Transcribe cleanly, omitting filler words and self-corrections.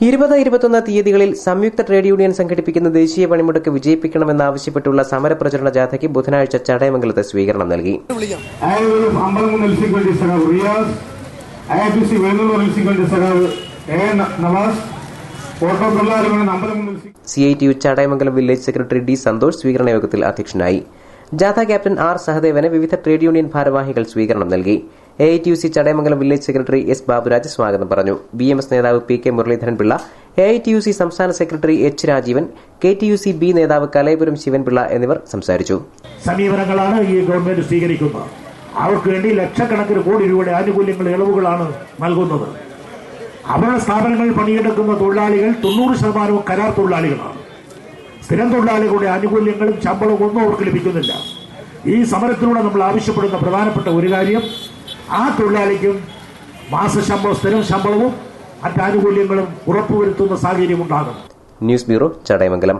20-21 തീയതികളിൽ സംയുക്ത trade union സംഘടിപ്പിക്കുന്ന ദേശീയ പണിമുടക്ക് വിജയിപ്പിക്കണമെന്നാവശ്യപ്പെട്ടുള്ള സമരപ്രചരണ ജാഥയ്ക്ക് ബുധനാഴ്ച ചടയമംഗലത്ത് സ്വീകരണം നൽകി. CITU Chadayamangalam village secretary D Santhosh സ്വീകരണ യോഗത്തിൽ അധ്യക്ഷനായി. ജാഥ ക്യാപ്റ്റൻ ആർ സഹദേവന് വിവിധ ട്രേഡ് യൂണിയൻ ഭാരവാഹികൾ സ്വീകരണം നൽകി. AITUC Chadayamangalam village secretary S Baburaj സ്വാഗതം പറഞ്ഞു. BMS നേതാവ് PK മുരളീധരൻ പിള്ള, AITUC സംസ്ഥാന secretary H Rajeevan, KTUC B നേതാവ് കലയപുരം ശിവൻപിള്ള എന്നിവർ സംസാരിച്ചു. സമീപനങ്ങളാണ് ഈ ഗവൺമെന്റ് സ്വീകരിക്കുന്നത്. അവർക്ക് വേണ്ടി ലക്ഷക്കണക്കിന് കോടി രൂപയുടെ ആനുകൂല്യങ്ങൾ, ഇളവുകളാണ് നൽകുന്നത്. അവരുടെ സ്ഥാപനങ്ങളിൽ പണിയെടുക്കുന്ന തൊഴിലാളികൾ 90% കരാർ തൊഴിലാളികളാണ്. സ്ഥിരം തൊഴിലാളികളുടെ ആനുകൂല്യങ്ങളും ശമ്പളവും ഒന്നും അവർക്ക് ലഭിക്കുന്നില്ല. ഈ സമരത്തിലൂടെ നമ്മൾ ആവശ്യപ്പെടുന്ന പ്രധാനപ്പെട്ട ഒരു കാര്യം, ആ തൊഴിലാളിക്കും മാസശമ്പളം, സ്ഥിരം ശമ്പളവും മറ്റാനുകൂല്യങ്ങളും ഉറപ്പുവരുത്തുന്ന സാഹചര്യം ഉണ്ടാകും. News bureau, Chadayamangalam.